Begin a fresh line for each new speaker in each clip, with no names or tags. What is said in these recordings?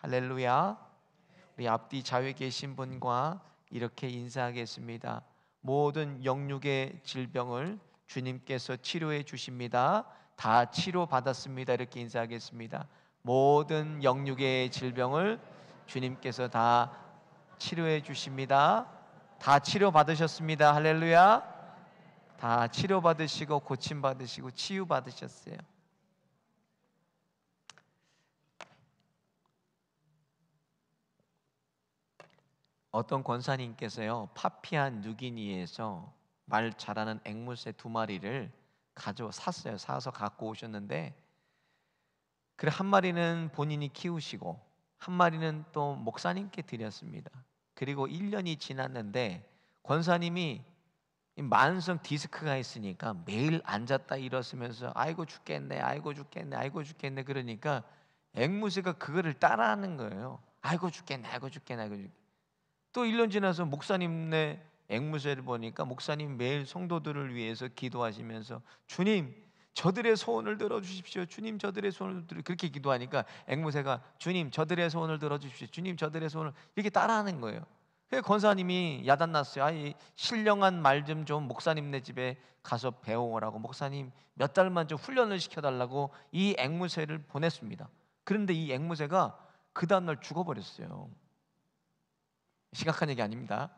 할렐루야. 우리 앞뒤 좌우에 계신 분과 이렇게 인사하겠습니다. 모든 영육의 질병을 주님께서 치료해 주십니다. 다 치료받았습니다. 이렇게 인사하겠습니다. 모든 영육의 질병을 주님께서 다 치료해 주십니다. 다 치료받으셨습니다. 할렐루야. 다 치료받으시고 고침받으시고 치유받으셨어요. 어떤 권사님께서요, 파피아 누기니에서 말 잘하는 앵무새 2마리를 샀어요. 사서 갖고 오셨는데, 그래 한 마리는 본인이 키우시고 한 마리는 또 목사님께 드렸습니다. 그리고 1년이 지났는데 권사님이 만성 디스크가 있으니까 매일 앉았다 일어서면서 아이고 죽겠네, 아이고 죽겠네, 아이고 죽겠네 그러니까 앵무새가 그거를 따라하는 거예요. 아이고 죽겠네, 아이고 죽겠네, 아이고 죽겠네. 또 1년 지나서 목사님네 앵무새를 보니까 목사님 매일 성도들을 위해서 기도하시면서 주님 저들의 소원을 들어주십시오. 주님 저들의 소원을 그렇게 기도하니까 앵무새가 주님 저들의 소원을 들어주십시오. 주님 저들의 소원을 이렇게 따라하는 거예요. 그래서 권사님이 야단났어요. 아니 신령한 말 좀 목사님네 집에 가서 배워오라고 목사님 몇 달만 좀 훈련을 시켜달라고 이 앵무새를 보냈습니다. 그런데 이 앵무새가 그 다음날 죽어버렸어요. 심각한 얘기 아닙니다.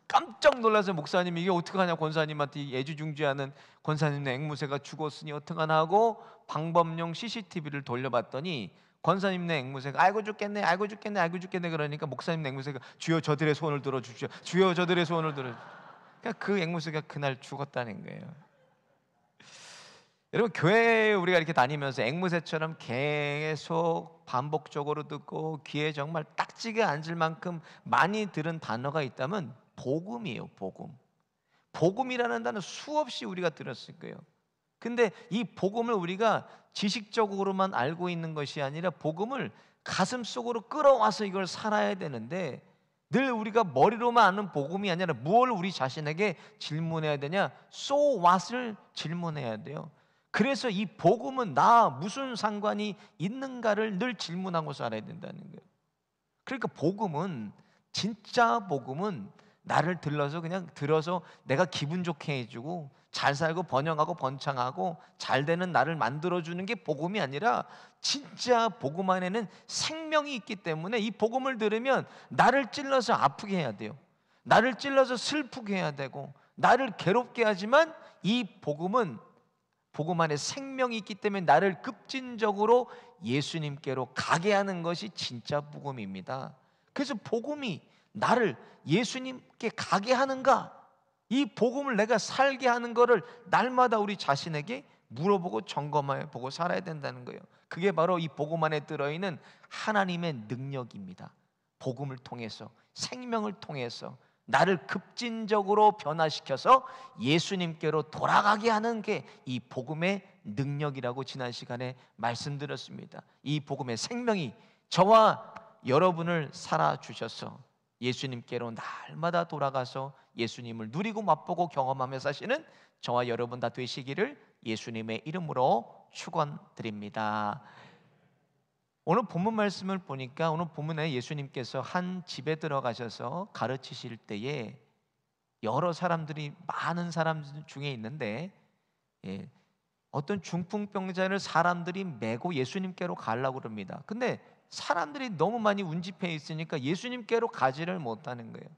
깜짝 놀라서 목사님이 이게 어떡하냐, 권사님한테 애지중지하는 권사님의 앵무새가 죽었으니 어떡하나 하고 방범용 CCTV를 돌려봤더니 권사님의 앵무새가 아이고 죽겠네, 아이고 죽겠네, 아이고 죽겠네 그러니까 목사님의 앵무새가 주여 저들의 소원을 들어주십시오, 주여 저들의 소원을 들어주십시오. 그러니까 그 앵무새가 그날 죽었다는 거예요. 여러분 교회에 우리가 이렇게 다니면서 앵무새처럼 계속 반복적으로 듣고 귀에 정말 딱지게 앉을 만큼 많이 들은 단어가 있다면 복음이에요. 복음. 복음이라는 단어 수없이 우리가 들었을 거예요. 근데 이 복음을 우리가 지식적으로만 알고 있는 것이 아니라 복음을 가슴속으로 끌어와서 이걸 살아야 되는데 늘 우리가 머리로만 아는 복음이 아니라 무엇을 우리 자신에게 질문해야 되냐? So what을 질문해야 돼요. 그래서 이 복음은 나 무슨 상관이 있는가를 늘 질문하고 살아야 된다는 거예요. 그러니까 복음은 진짜 복음은 나를 들어서 내가 기분 좋게 해주고 잘 살고 번영하고 번창하고 잘 되는 나를 만들어주는 게 복음이 아니라 진짜 복음 안에는 생명이 있기 때문에 이 복음을 들으면 나를 찔러서 아프게 해야 돼요. 나를 찔러서 슬프게 해야 되고 나를 괴롭게 하지만 이 복음은 복음 안에 생명이 있기 때문에 나를 급진적으로 예수님께로 가게 하는 것이 진짜 복음입니다. 그래서 복음이 나를 예수님께 가게 하는가? 이 복음을 내가 살게 하는 것을 날마다 우리 자신에게 물어보고 점검해 보고 살아야 된다는 거예요. 그게 바로 이 복음 안에 들어있는 하나님의 능력입니다. 복음을 통해서 생명을 통해서 나를 급진적으로 변화시켜서 예수님께로 돌아가게 하는 게 이 복음의 능력이라고 지난 시간에 말씀드렸습니다. 이 복음의 생명이 저와 여러분을 살아주셔서 예수님께로 날마다 돌아가서 예수님을 누리고 맛보고 경험하며 사시는 저와 여러분 다 되시기를 예수님의 이름으로 축원드립니다. 오늘 본문 말씀을 보니까 오늘 본문에 예수님께서 한 집에 들어가셔서 가르치실 때에 여러 사람들이 많은 사람 중에 있는데 어떤 중풍병자를 사람들이 메고 예수님께로 가려고 그럽니다. 근데 사람들이 너무 많이 운집해 있으니까 예수님께로 가지를 못하는 거예요.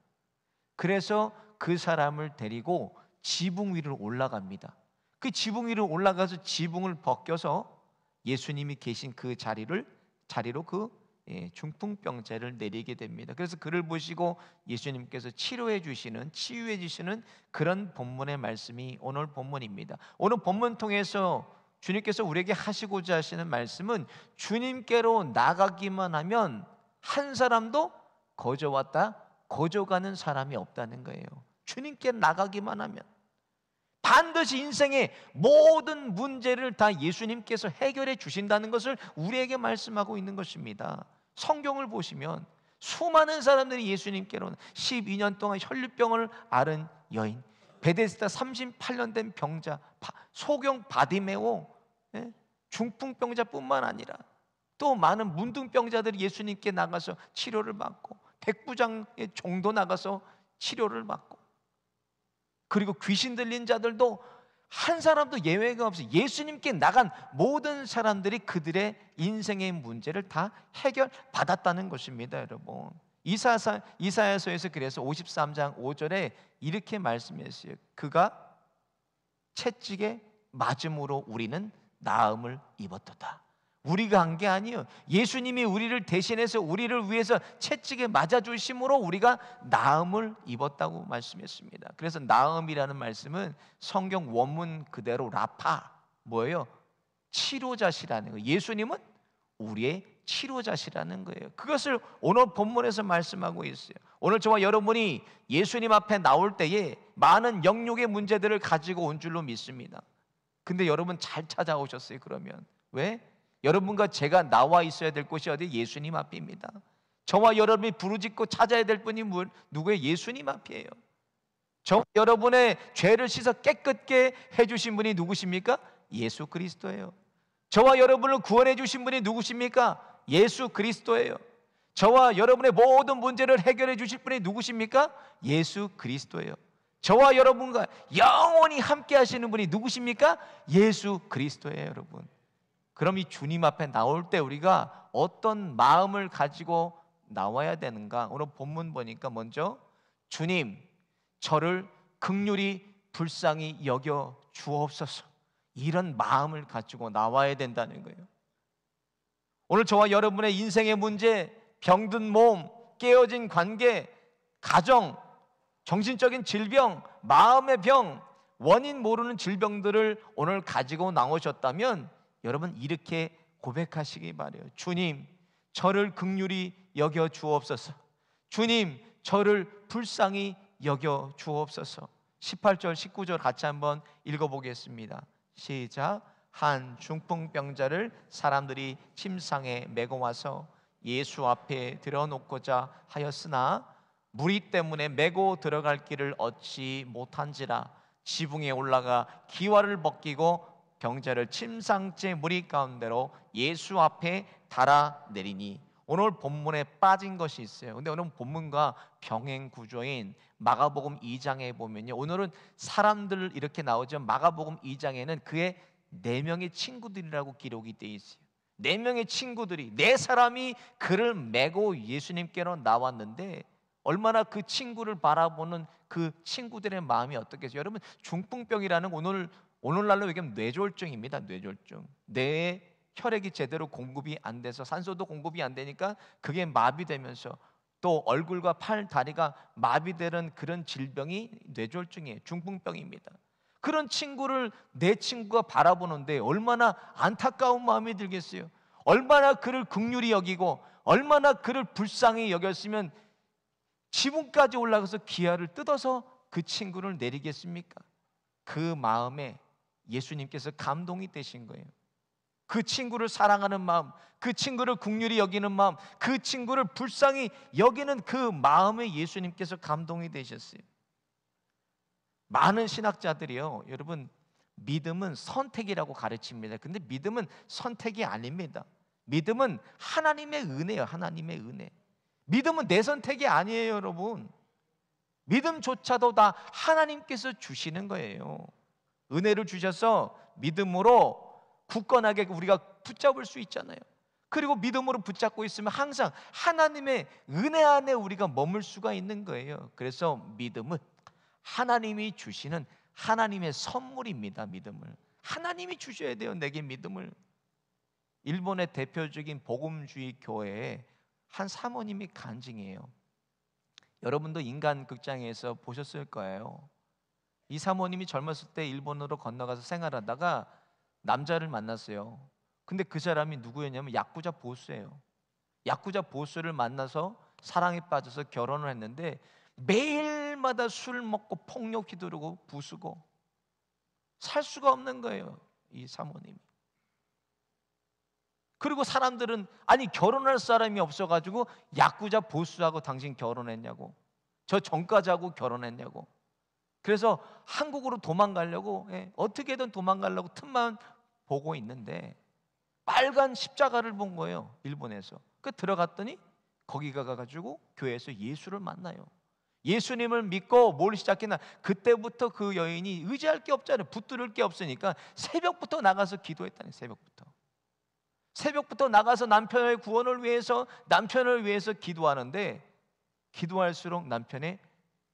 그래서 그 사람을 데리고 지붕 위로 올라갑니다. 그 지붕 위로 올라가서 지붕을 벗겨서 예수님이 계신 그 자리로 그 중풍병자를 내리게 됩니다. 그래서 그를 보시고 예수님께서 치유해 주시는 그런 본문의 말씀이 오늘 본문입니다. 오늘 본문 통해서 주님께서 우리에게 하시고자 하시는 말씀은 주님께로 나가기만 하면 한 사람도 거저가는 사람이 없다는 거예요. 주님께 나가기만 하면 반드시 인생의 모든 문제를 다 예수님께서 해결해 주신다는 것을 우리에게 말씀하고 있는 것입니다. 성경을 보시면 수많은 사람들이 예수님께로는 12년 동안 혈류병을 앓은 여인, 베데스다 38년 된 병자, 소경 바디메오, 중풍병자뿐만 아니라 또 많은 문둥병자들이 예수님께 나가서 치료를 받고, 백부장의 종도 나가서 치료를 받고, 그리고 귀신 들린 자들도 한 사람도 예외가 없이 예수님께 나간 모든 사람들이 그들의 인생의 문제를 다 해결받았다는 것입니다, 여러분. 이사야서에서 그래서 53장 5절에 이렇게 말씀했어요. 그가 채찍에 맞음으로 우리는 나음을 입었도다. 우리가 한 게 아니에요. 예수님이 우리를 대신해서 우리를 위해서 채찍에 맞아주심으로 우리가 나음을 입었다고 말씀했습니다. 그래서 나음이라는 말씀은 성경 원문 그대로 라파, 뭐예요? 치료자시라는 거예요. 예수님은 우리의 치료자시라는 거예요. 그것을 오늘 본문에서 말씀하고 있어요. 오늘 저와 여러분이 예수님 앞에 나올 때에 많은 영육의 문제들을 가지고 온 줄로 믿습니다. 근데 여러분 잘 찾아오셨어요. 그러면 왜? 여러분과 제가 나와 있어야 될 곳이 어디? 예수님 앞입니다. 저와 여러분이 부르짖고 찾아야 될 분이 누구예요? 예수님 앞이에요. 저 여러분의 죄를 씻어 깨끗게 해주신 분이 누구십니까? 예수 그리스도예요. 저와 여러분을 구원해 주신 분이 누구십니까? 예수 그리스도예요. 저와 여러분의 모든 문제를 해결해 주실 분이 누구십니까? 예수 그리스도예요. 저와 여러분과 영원히 함께 하시는 분이 누구십니까? 예수 그리스도예요, 여러분. 그럼 이 주님 앞에 나올 때 우리가 어떤 마음을 가지고 나와야 되는가? 오늘 본문 보니까 먼저 주님, 저를 긍휼히 불쌍히 여겨 주옵소서, 이런 마음을 가지고 나와야 된다는 거예요. 오늘 저와 여러분의 인생의 문제, 병든 몸, 깨어진 관계, 가정, 정신적인 질병, 마음의 병, 원인 모르는 질병들을 오늘 가지고 나오셨다면 여러분 이렇게 고백하시기 바라요. 주님, 저를 긍휼히 여겨 주옵소서. 주님, 저를 불쌍히 여겨 주옵소서. 18절 19절 같이 한번 읽어보겠습니다. 시작. 한 중풍병자를 사람들이 침상에 메고 와서 예수 앞에 들어놓고자 하였으나 무리 때문에 메고 들어갈 길을 얻지 못한지라 지붕에 올라가 기와를 벗기고 병자를 침상째 무리 가운데로 예수 앞에 달아내리니. 오늘 본문에 빠진 것이 있어요. 근데 오늘 본문과 병행 구조인 마가복음 2장에 보면요, 오늘은 사람들 이렇게 나오죠. 마가복음 2장에는 그의 4명의 친구들이라고 기록이 되어 있어요. 4명의 친구들이, 4사람이 그를 메고 예수님께로 나왔는데 얼마나 그 친구를 바라보는 그 친구들의 마음이 어떻겠어요? 여러분, 중풍병이라는 오늘날로 얘기하면 뇌졸중입니다. 뇌졸중. 뇌에 혈액이 제대로 공급이 안 돼서, 산소도 공급이 안 되니까 그게 마비되면서 또 얼굴과 팔, 다리가 마비되는 그런 질병이 뇌졸중이에요. 중풍병입니다. 그런 친구를 내 친구가 바라보는데 얼마나 안타까운 마음이 들겠어요. 얼마나 그를 긍휼히 여기고 얼마나 그를 불쌍히 여겼으면 지붕까지 올라가서 기아를 뜯어서 그 친구를 내리겠습니까? 그 마음에 예수님께서 감동이 되신 거예요. 그 친구를 사랑하는 마음, 그 친구를 긍휼히 여기는 마음, 그 친구를 불쌍히 여기는 그 마음에 예수님께서 감동이 되셨어요. 많은 신학자들이요, 여러분, 믿음은 선택이라고 가르칩니다. 근데 믿음은 선택이 아닙니다. 믿음은 하나님의 은혜예요. 하나님의 은혜. 믿음은 내 선택이 아니에요, 여러분. 믿음조차도 다 하나님께서 주시는 거예요. 은혜를 주셔서 믿음으로 굳건하게 우리가 붙잡을 수 있잖아요. 그리고 믿음으로 붙잡고 있으면 항상 하나님의 은혜 안에 우리가 머물 수가 있는 거예요. 그래서 믿음은 하나님이 주시는 하나님의 선물입니다. 믿음을 하나님이 주셔야 돼요. 내게 믿음을. 일본의 대표적인 복음주의 교회에 한 사모님이 간증이에요. 여러분도 인간극장에서 보셨을 거예요. 이 사모님이 젊었을 때 일본으로 건너가서 생활하다가 남자를 만났어요. 근데 그 사람이 누구였냐면 야쿠자 보스예요. 야쿠자 보스를 만나서 사랑에 빠져서 결혼을 했는데 매일마다 술 먹고 폭력 휘두르고 부수고 살 수가 없는 거예요, 이 사모님이. 그리고 사람들은 아니 결혼할 사람이 없어가지고 야쿠자 보스하고 당신 결혼했냐고, 저 전과자하고 결혼했냐고. 그래서 한국으로 도망가려고 어떻게든 도망가려고 틈만 보고 있는데 빨간 십자가를 본 거예요. 일본에서. 그 들어갔더니 거기 가가지고 교회에서 예수를 만나요. 예수님을 믿고 뭘 시작했나? 그때부터 그 여인이 의지할 게 없잖아요. 붙들을 게 없으니까 새벽부터 나가서 기도했다니. 새벽부터 나가서 남편의 구원을 위해서, 남편을 위해서 기도하는데, 기도할수록 남편의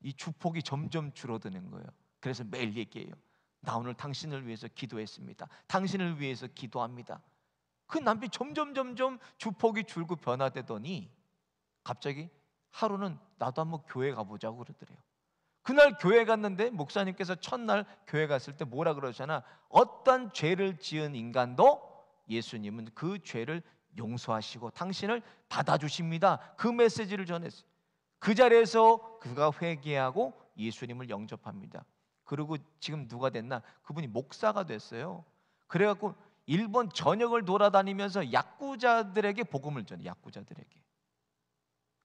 이 주폭이 점점 줄어드는 거예요. 그래서 매일 얘기해요. 나 오늘 당신을 위해서 기도했습니다. 당신을 위해서 기도합니다. 그 남편이 점점 주폭이 줄고 변화되더니 갑자기 하루는 나도 한번 교회 가보자고 그러더래요. 그날 교회 갔는데 목사님께서 첫날 교회 갔을 때 뭐라 그러잖아. 어떤 죄를 지은 인간도 예수님은 그 죄를 용서하시고 당신을 받아주십니다. 그 메시지를 전했어요. 그 자리에서 그가 회개하고 예수님을 영접합니다. 그리고 지금 누가 됐나? 그분이 목사가 됐어요. 그래갖고 일본 전역을 돌아다니면서 야쿠자들에게 복음을 전해. 야쿠자들에게.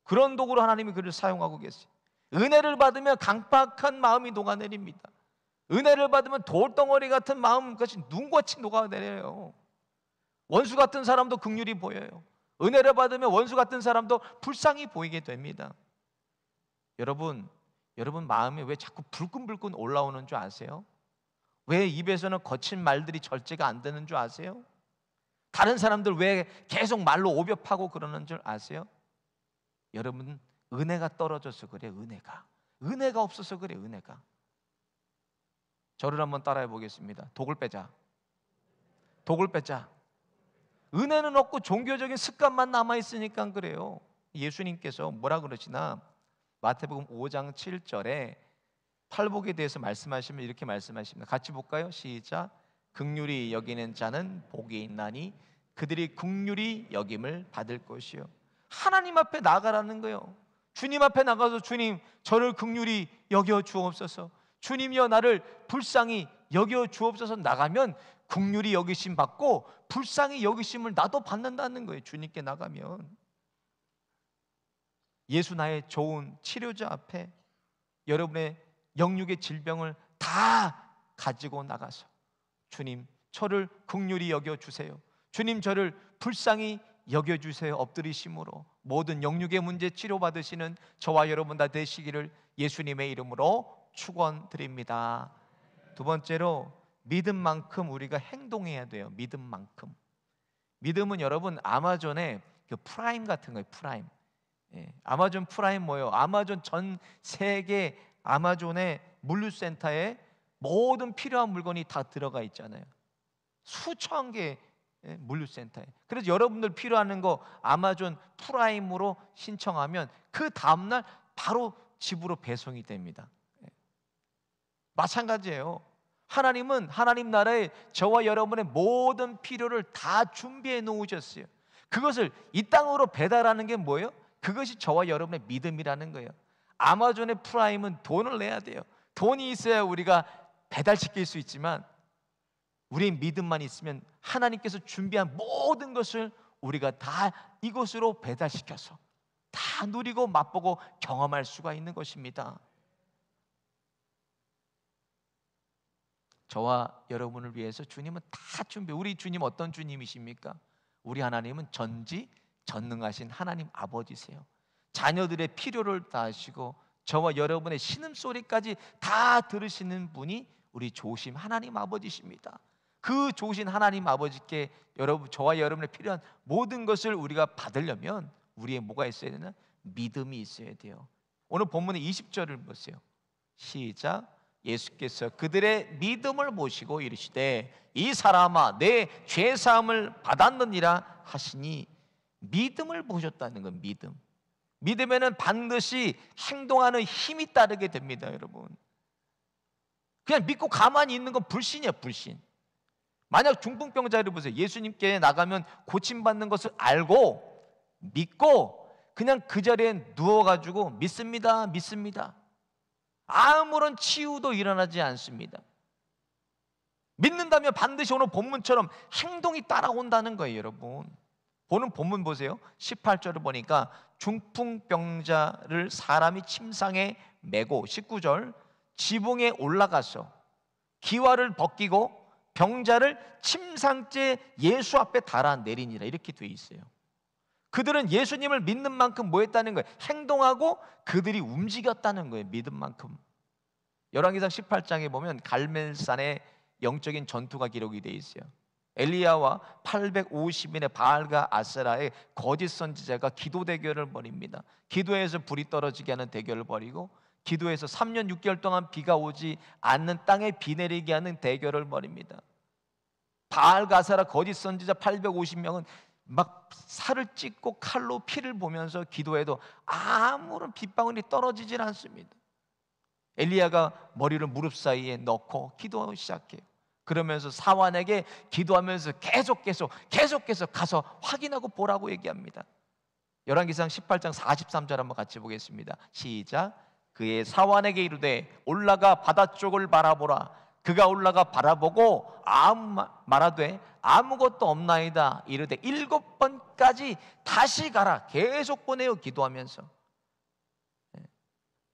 그런 도구로 하나님이 그를 사용하고 계세요. 은혜를 받으면 강팍한 마음이 녹아내립니다. 은혜를 받으면 돌덩어리 같은 마음까지 눈같이 녹아내려요. 원수 같은 사람도 긍휼히 보여요. 은혜를 받으면 원수 같은 사람도 불쌍히 보이게 됩니다. 여러분 마음이 왜 자꾸 불끈불끈 올라오는 줄 아세요? 왜 입에서는 거친 말들이 절제가 안 되는 줄 아세요? 다른 사람들 왜 계속 말로 오벼파고 그러는 줄 아세요? 여러분, 은혜가 떨어져서 그래. 은혜가 없어서 그래. 은혜가. 저를 한번 따라해 보겠습니다. 독을 빼자. 은혜는 없고 종교적인 습관만 남아있으니까 그래요. 예수님께서 뭐라 그러시나? 마태복음 5장 7절에 팔복에 대해서 말씀하시면 이렇게 말씀하십니다. 같이 볼까요? 시작. 긍휼히 여기는 자는 복이 있나니 그들이 긍휼히 여김을 받을 것이요. 하나님 앞에 나가라는 거예요. 주님 앞에 나가서 주님 저를 긍휼히 여겨 주옵소서. 주님이여 나를 불쌍히 여겨 주옵소서. 나가면 긍휼히 여기심 받고 불쌍히 여기심을 나도 받는다는 거예요. 주님께 나가면. 예수 나의 좋은 치료자 앞에 여러분의 영육의 질병을 다 가지고 나가서 주님 저를 긍휼히 여겨주세요. 주님 저를 불쌍히 여겨주세요. 엎드리심으로 모든 영육의 문제 치료받으시는 저와 여러분 다 되시기를 예수님의 이름으로 축원드립니다. 두 번째로 믿음만큼 우리가 행동해야 돼요. 믿음은 여러분 아마존의 그 프라임 같은 거예요. 프라임. 아마존 프라임 뭐예요? 아마존 전 세계 아마존의 물류센터에 모든 필요한 물건이 다 들어가 있잖아요. 수천 개 물류센터에. 그래서 여러분들 필요한 거 아마존 프라임으로 신청하면 그 다음날 바로 집으로 배송이 됩니다. 마찬가지예요. 하나님은 하나님 나라에 저와 여러분의 모든 필요를 다 준비해 놓으셨어요. 그것을 이 땅으로 배달하는 게 뭐예요? 그것이 저와 여러분의 믿음이라는 거예요. 아마존의 프라임은 돈을 내야 돼요. 돈이 있어야 우리가 배달시킬 수 있지만 우리의 믿음만 있으면 하나님께서 준비한 모든 것을 우리가 다 이곳으로 배달시켜서 다 누리고 맛보고 경험할 수가 있는 것입니다. 저와 여러분을 위해서 주님은 다 우리 주님 어떤 주님이십니까? 우리 하나님은 전지전능하신 하나님 아버지세요. 자녀들의 필요를 다 하시고 저와 여러분의 신음소리까지 다 들으시는 분이 우리 조심 하나님 아버지십니다. 그 좋으신 하나님 아버지께 저와 여러분의 필요한 모든 것을 우리가 받으려면 우리의 뭐가 있어야 되나? 믿음이 있어야 돼요. 오늘 본문의 20절을 보세요. 시작. 예수께서 그들의 믿음을 보시고 이르시되 이 사람아 내 죄사함을 받았느니라 하시니 믿음을 보셨다는 건 믿음에는 반드시 행동하는 힘이 따르게 됩니다. 여러분 그냥 믿고 가만히 있는 건 불신이에요. 불신. 만약 중풍병자를 보세요. 예수님께 나가면 고침받는 것을 알고 믿고 그냥 그 자리에 누워가지고 믿습니다. 아무런 치유도 일어나지 않습니다. 믿는다면 반드시 오늘 본문처럼 행동이 따라온다는 거예요. 여러분 보는 본문 보세요. 18절을 보니까 중풍병자를 사람이 침상에 메고 19절 지붕에 올라가서 기와를 벗기고 병자를 침상째 예수 앞에 달아내리니라 이렇게 돼 있어요. 그들은 예수님을 믿는 만큼 뭐 했다는 거예요? 행동하고 그들이 움직였다는 거예요. 믿은 만큼. 열왕기상 18장에 보면 갈멜산의 영적인 전투가 기록이 돼 있어요. 엘리야와 850인의 바알과 아세라의 거짓 선지자가 기도 대결을 벌입니다. 기도에서 불이 떨어지게 하는 대결을 벌이고, 기도에서 3년 6개월 동안 비가 오지 않는 땅에 비 내리게 하는 대결을 벌입니다. 바알과 아세라 거짓 선지자 850명은 막 살을 찢고 칼로 피를 보면서 기도해도 아무런 빗방울이 떨어지질 않습니다. 엘리야가 머리를 무릎 사이에 넣고 기도하기 시작해요. 그러면서 사환에게 기도하면서 계속해서 가서 확인하고 보라고 얘기합니다. 열왕기상 18장 43절 한번 같이 보겠습니다. 시작. 그의 사환에게 이르되 올라가 바다 쪽을 바라보라. 그가 올라가 바라보고 말하되 아무것도 없나이다. 이르되 7번까지 다시 가라. 계속 보내요. 기도하면서.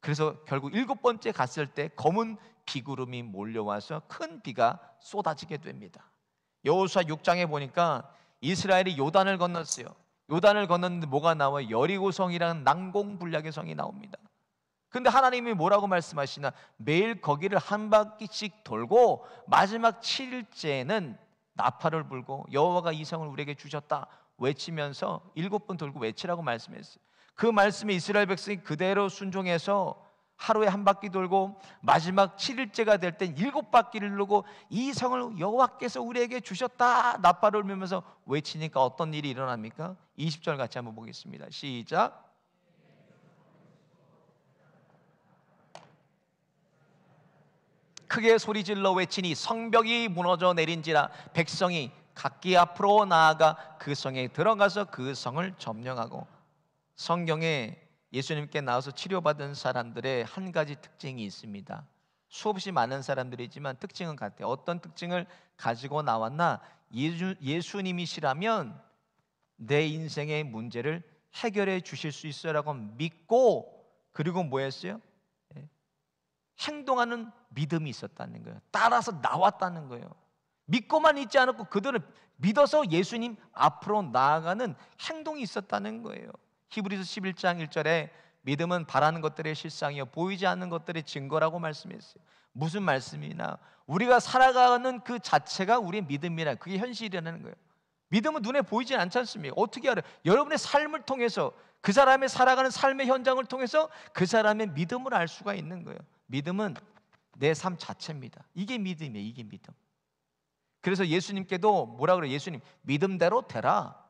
그래서 결국 7번째 갔을 때 검은 비구름이 몰려와서 큰 비가 쏟아지게 됩니다. 여호수아 6장에 보니까 이스라엘이 요단을 건넜어요. 요단을 건넜는데 뭐가 나와요? 여리고성이라는 난공불락의 성이 나옵니다. 근데 하나님이 뭐라고 말씀하시나? 매일 거기를 한 바퀴씩 돌고 마지막 7일째는 나팔을 불고 여호와가 이 성을 우리에게 주셨다 외치면서 7번 돌고 외치라고 말씀했어요. 그 말씀에 이스라엘 백성이 그대로 순종해서 하루에 한 바퀴 돌고 마지막 7일째가 될 땐 7바퀴를 돌고 이 성을 여호와께서 우리에게 주셨다 나팔을 울면서 외치니까 어떤 일이 일어납니까? 20절 같이 한번 보겠습니다. 시작. 크게 소리질러 외치니 성벽이 무너져 내린지라 백성이 각기 앞으로 나아가 그 성에 들어가서 그 성을 점령하고. 성경에 예수님께 나와서 치료받은 사람들의 한 가지 특징이 있습니다. 수없이 많은 사람들이지만 특징은 같아요. 어떤 특징을 가지고 나왔나? 예수님이시라면 내 인생의 문제를 해결해 주실 수 있어라고 믿고, 그리고 뭐 했어요? 행동하는 믿음이 있었다는 거예요. 따라서 나왔다는 거예요. 믿고만 있지 않았고 그들은 믿어서 예수님 앞으로 나아가는 행동이 있었다는 거예요. 히브리서 11장 1절에 믿음은 바라는 것들의 실상이요 보이지 않는 것들의 증거라고 말씀했어요. 무슨 말씀이나? 우리가 살아가는 그 자체가 우리의 믿음이라, 그게 현실이라는 거예요. 믿음은 눈에 보이지 않지 않습니까? 어떻게 알아요? 여러분의 삶을 통해서, 그 사람의 살아가는 삶의 현장을 통해서 그 사람의 믿음을 알 수가 있는 거예요. 믿음은 내 삶 자체입니다. 이게 믿음이에요. 이게 믿음. 그래서 예수님께도 뭐라 그래요? 예수님, 믿음대로 되라.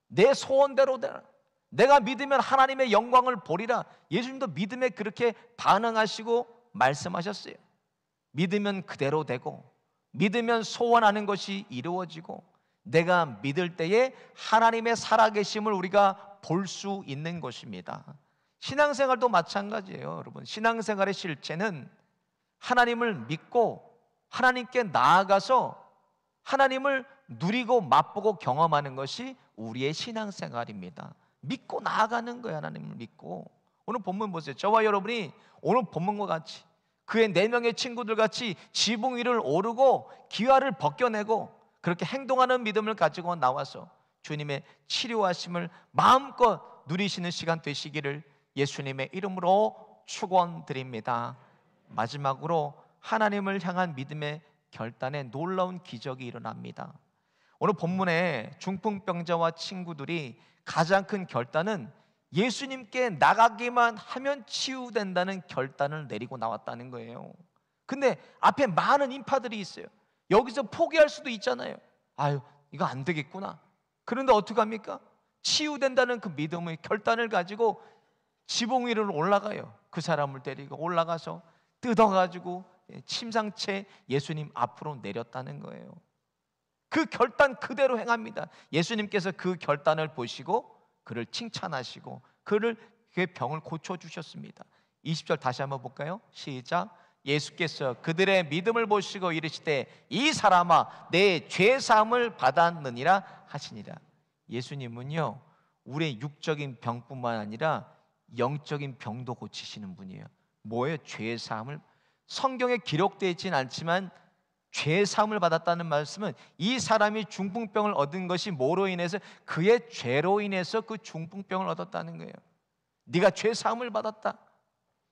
내 소원대로 되라. 내가 믿으면 하나님의 영광을 보리라. 예수님도 믿음에 그렇게 반응하시고 말씀하셨어요. 믿으면 그대로 되고, 믿으면 소원하는 것이 이루어지고, 내가 믿을 때에 하나님의 살아계심을 우리가 볼 수 있는 것입니다. 신앙생활도 마찬가지예요. 여러분, 신앙생활의 실체는 하나님을 믿고 하나님께 나아가서 하나님을 누리고 맛보고 경험하는 것이 우리의 신앙생활입니다. 믿고 나아가는 거예요. 하나님을 믿고. 오늘 본문 보세요. 저와 여러분이 오늘 본문과 같이 그의 4명의 친구들 같이 지붕 위를 오르고 기와를 벗겨내고 그렇게 행동하는 믿음을 가지고 나와서 주님의 치료하심을 마음껏 누리시는 시간 되시기를 예수님의 이름으로 축원드립니다. 마지막으로 하나님을 향한 믿음의 결단에 놀라운 기적이 일어납니다. 오늘 본문에 중풍병자와 친구들이 가장 큰 결단은 예수님께 나가기만 하면 치유된다는 결단을 내리고 나왔다는 거예요. 근데 앞에 많은 인파들이 있어요. 여기서 포기할 수도 있잖아요. 아유, 이거 안 되겠구나. 그런데 어떡합니까? 치유된다는 그 믿음의 결단을 가지고 지붕 위로 올라가요. 그 사람을 데리고 올라가서 뜯어가지고 침상채 예수님 앞으로 내렸다는 거예요. 그 결단 그대로 행합니다. 예수님께서 그 결단을 보시고 그를 칭찬하시고 그의 병을 고쳐주셨습니다. 20절 다시 한번 볼까요? 시작. 예수께서 그들의 믿음을 보시고 이르시되 이 사람아 내 죄사함을 받았느니라 하시니라. 예수님은요 우리의 육적인 병뿐만 아니라 영적인 병도 고치시는 분이에요. 뭐예요? 죄사함을. 성경에 기록되어 있지는 않지만 죄 사함을 받았다는 말씀은 이 사람이 중풍병을 얻은 것이 뭐로 인해서? 그의 죄로 인해서 그 중풍병을 얻었다는 거예요. 네가 죄 사함을 받았다.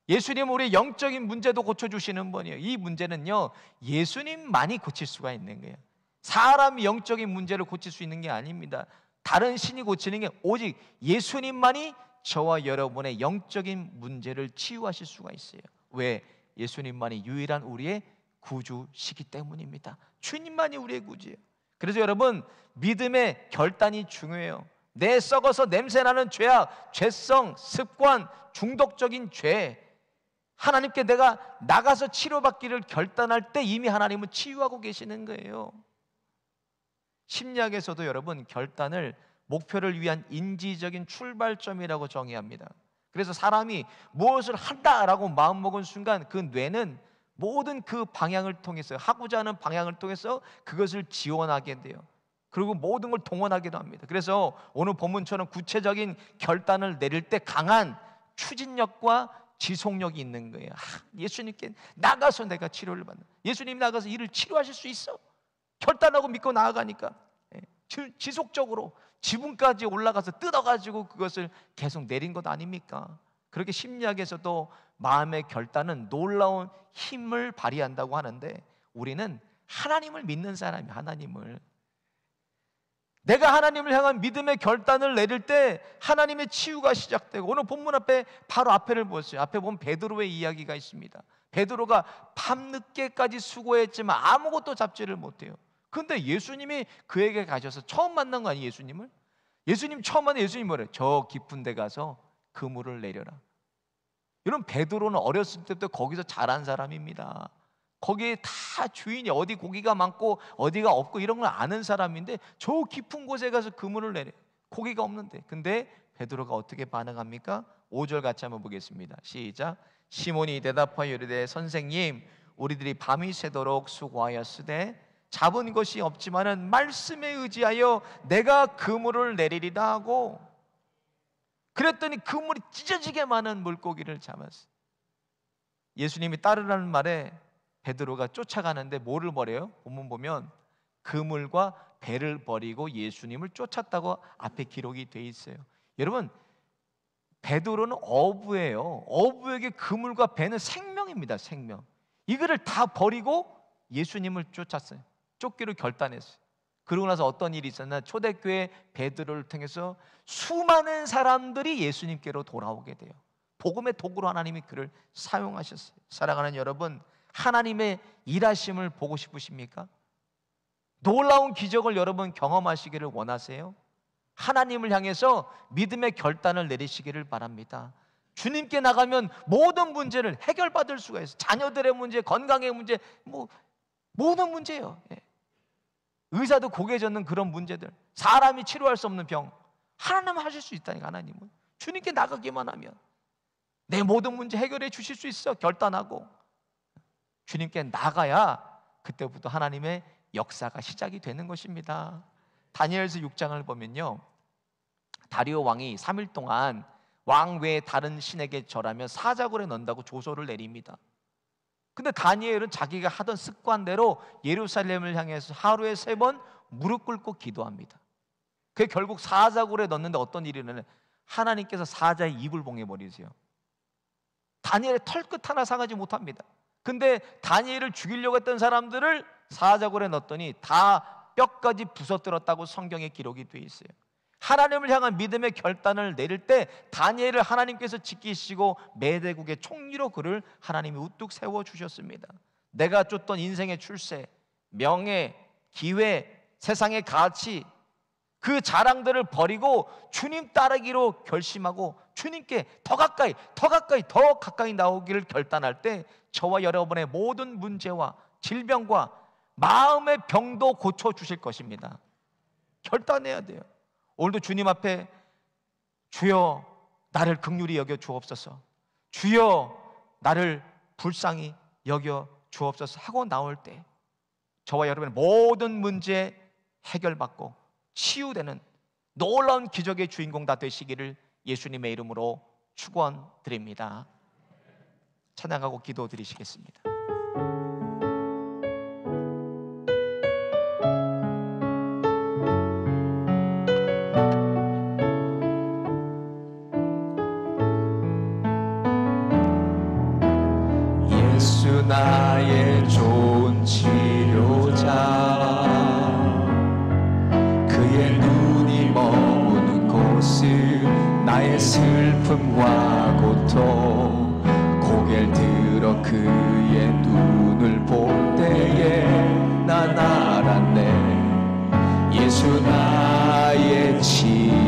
예수님은 우리의 영적인 문제도 고쳐주시는 분이에요. 이 문제는요, 예수님만이 고칠 수가 있는 거예요. 사람이 영적인 문제를 고칠 수 있는 게 아닙니다. 다른 신이 고치는 게 오직 예수님만이 저와 여러분의 영적인 문제를 치유하실 수가 있어요. 왜? 예수님만이 유일한 우리의 구주시기 때문입니다. 주님만이 우리의 구주예요. 그래서 여러분, 믿음의 결단이 중요해요. 내 썩어서 냄새나는 죄악, 죄성, 습관, 중독적인 죄, 하나님께 내가 나가서 치료받기를 결단할 때 이미 하나님은 치유하고 계시는 거예요. 심리학에서도 여러분, 결단을 목표를 위한 인지적인 출발점이라고 정의합니다. 그래서 사람이 무엇을 한다라고 마음먹은 순간 그 뇌는 모든 그 방향을 통해서, 하고자 하는 방향을 통해서 그것을 지원하게 돼요. 그리고 모든 걸 동원하기도 합니다. 그래서 오늘 본문처럼 구체적인 결단을 내릴 때 강한 추진력과 지속력이 있는 거예요. 예수님께 나가서 내가 치료를 받는, 예수님 나가서 이를 치료하실 수 있어. 결단하고 믿고 나아가니까 지속적으로 지붕까지 올라가서 뜯어가지고 그것을 계속 내린 것 아닙니까? 그렇게 심리학에서도 마음의 결단은 놀라운 힘을 발휘한다고 하는데, 우리는 하나님을 믿는 사람이에요. 하나님을, 내가 하나님을 향한 믿음의 결단을 내릴 때 하나님의 치유가 시작되고, 오늘 본문 앞에 바로 앞에를 보세요. 앞에 보면 베드로의 이야기가 있습니다. 베드로가 밤늦게까지 수고했지만 아무것도 잡지를 못해요. 근데 예수님이 그에게 가셔서 처음 만난 거 아니에요? 예수님 처음 만난 예수님이 뭐래요? 저 깊은 데 가서 그물을 내려라. 여러분, 베드로는 어렸을 때부터 거기서 자란 사람입니다. 거기에 다 주인이 어디 고기가 많고 어디가 없고 이런 걸 아는 사람인데 저 깊은 곳에 가서 그물을 내려, 고기가 없는데. 근데 베드로가 어떻게 반응합니까? 5절 같이 한번 보겠습니다. 시작. 시몬이 대답하여 이르되 선생님, 우리들이 밤이 새도록 수고하였으되 잡은 것이 없지만은 말씀에 의지하여 내가 그물을 내리리다 하고, 그랬더니 그물이 찢어지게 많은 물고기를 잡았어요. 예수님이 따르라는 말에 베드로가 쫓아가는데 뭐를 버려요? 본문 보면 그물과 배를 버리고 예수님을 쫓았다고 앞에 기록이 돼 있어요. 여러분, 베드로는 어부예요. 어부에게 그물과 배는 생명입니다. 생명. 이거를 다 버리고 예수님을 쫓았어요. 쫓기로 결단했어요. 그러고 나서 어떤 일이 있었나? 초대교회 베드로를 통해서 수많은 사람들이 예수님께로 돌아오게 돼요. 복음의 도구로 하나님이 그를 사용하셨어요. 사랑하는 여러분, 하나님의 일하심을 보고 싶으십니까? 놀라운 기적을 여러분 경험하시기를 원하세요? 하나님을 향해서 믿음의 결단을 내리시기를 바랍니다. 주님께 나가면 모든 문제를 해결받을 수가 있어요. 자녀들의 문제, 건강의 문제, 모든 문제예요. 의사도 고개 젓는 그런 문제들, 사람이 치료할 수 없는 병, 하나님은 하실 수 있다니까. 하나님은 주님께 나가기만 하면 내 모든 문제 해결해 주실 수 있어. 결단하고 주님께 나가야 그때부터 하나님의 역사가 시작이 되는 것입니다. 다니엘서 6장을 보면요, 다리오 왕이 3일 동안 왕 외에 다른 신에게 절하며 사자굴에 넣는다고 조서를 내립니다. 근데 다니엘은 자기가 하던 습관대로 예루살렘을 향해서 하루에 3번 무릎 꿇고 기도합니다. 그게 결국 사자굴에 넣는데 어떤 일이 일어나냐? 하나님께서 사자의 입을 봉해버리세요. 다니엘의 털끝 하나 상하지 못합니다. 근데 다니엘을 죽이려고 했던 사람들을 사자굴에 넣었더니 다 뼈까지 부서뜨렸다고 성경에 기록이 되어 있어요. 하나님을 향한 믿음의 결단을 내릴 때 다니엘을 하나님께서 지키시고 메대국의 총리로 그를 하나님이 우뚝 세워주셨습니다. 내가 쫓던 인생의 출세, 명예, 기회, 세상의 가치, 그 자랑들을 버리고 주님 따르기로 결심하고 주님께 더 가까이 더 가까이 나오기를 결단할 때 저와 여러분의 모든 문제와 질병과 마음의 병도 고쳐주실 것입니다. 결단해야 돼요. 오늘도 주님 앞에 주여 나를 긍휼히 여겨 주옵소서, 주여 나를 불쌍히 여겨 주옵소서 하고 나올 때 저와 여러분의 모든 문제 해결받고 치유되는 놀라운 기적의 주인공 다 되시기를 예수님의 이름으로 축원드립니다. 찬양하고 기도드리시겠습니다. 나의 좋은 치료자, 그의 눈이 머무는 곳은 나의 슬픔과 고통, 고개를 들어 그의 눈을 볼 때에 난 알았네. 예수 나의 치료자,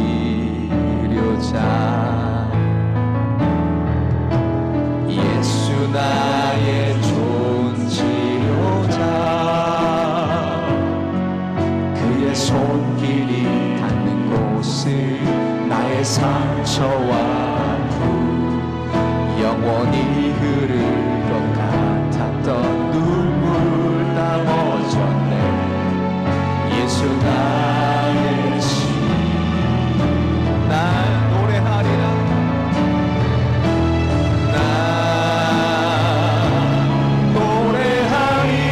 예수 나의 좋은 치료자, 그의 손길이 닿는 곳은 나의 상처와 아픔, 영원히 흐를 것 같았던 눈물 다 멎었네. 예수 나의 치료, 난 노래하리라. 난 노래하리라.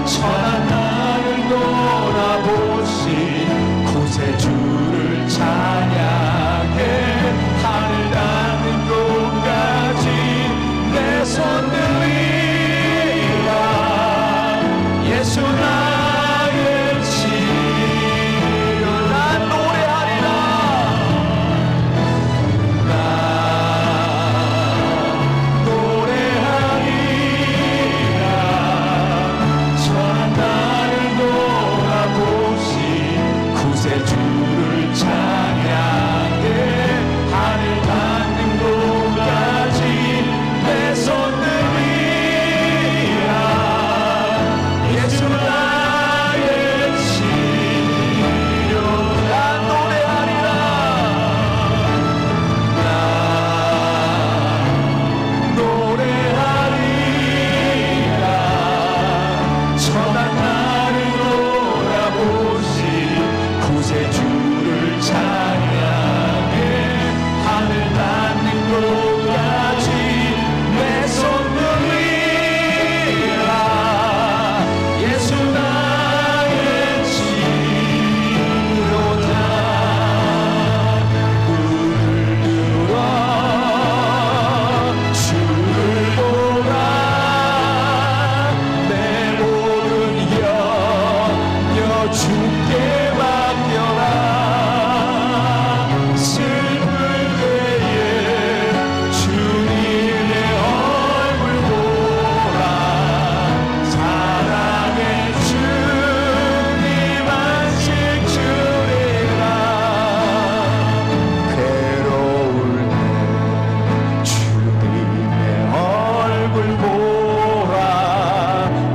천한 나를 돌아보신 구세주를 찬양해. 하늘 닿는 곳까지 내 손 들리라. 예수 나의 치료, 난 노래하리라. 난 노래하리라. 천한 나를 돌아보신 구세주를 찬양해. 하늘 닿는 곳까지 내 손 들리라. 예수 나의 치료, 난 노래하리라. 난 노래하리라. 천한 나를 돌아보신 구세주를 찬양해. 하늘 닿는 곳까지 내 손 들리라. 예수 나의 치료자, 눈을 들어 주를 보라. 내 모든 염려 주께 맡겨라. 슬플 때에 주님의 얼굴 보라. 사랑의 주님 안식 주리라. 괴로울 때 주님의 얼굴 보라.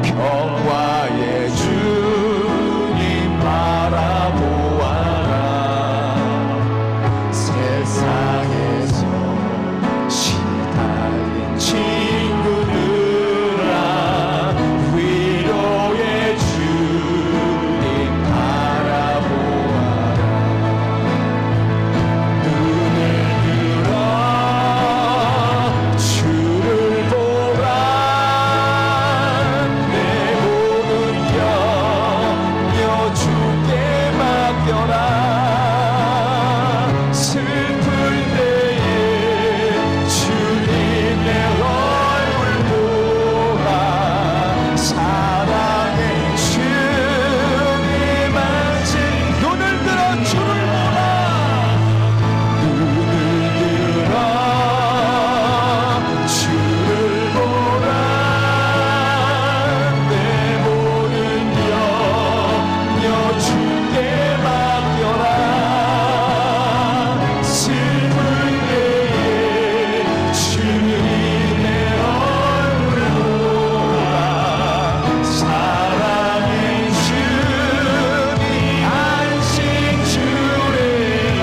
평화의 주님 바라보아라. 세상에서 시달린 친구들아, 위로의 주님 바라보아라. 눈을 들어 주를 보라. 내 모든 염려 주께 맡겨라. 슬플 때에 주님의 얼굴 보라. 사랑의 주님 안식. 눈을 들어 주를 보라. 눈을 들어 주를 보라. 내 모든 염려 주께 맡겨라. 슬플 때에 주님의 얼굴 보라. 사랑의 주님 안식 주리라.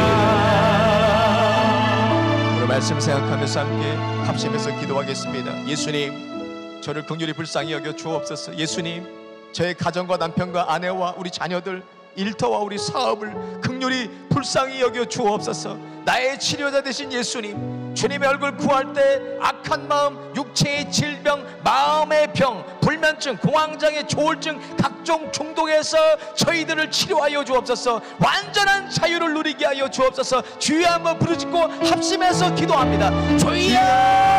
오늘 말씀 생각하면서 함께 합심해서 기도하겠습니다. 예수님, 저를 긍휼히 불쌍히 여겨 주옵소서. 예수님, 저의 가정과 남편과 아내와 우리 자녀들, 일터와 우리 사업을 긍휼히 불쌍히 여겨 주옵소서. 나의 치료자 되신 예수님, 주님의 얼굴 구할 때 악한 마음, 육체의 질병, 마음의 병, 불면증, 공황장애, 조울증, 각종 중독에서 저희들을 치료하여 주옵소서. 완전한 자유를 누리게 하여 주옵소서. 주여 한번 부르짖고 합심해서 기도합니다. 주여!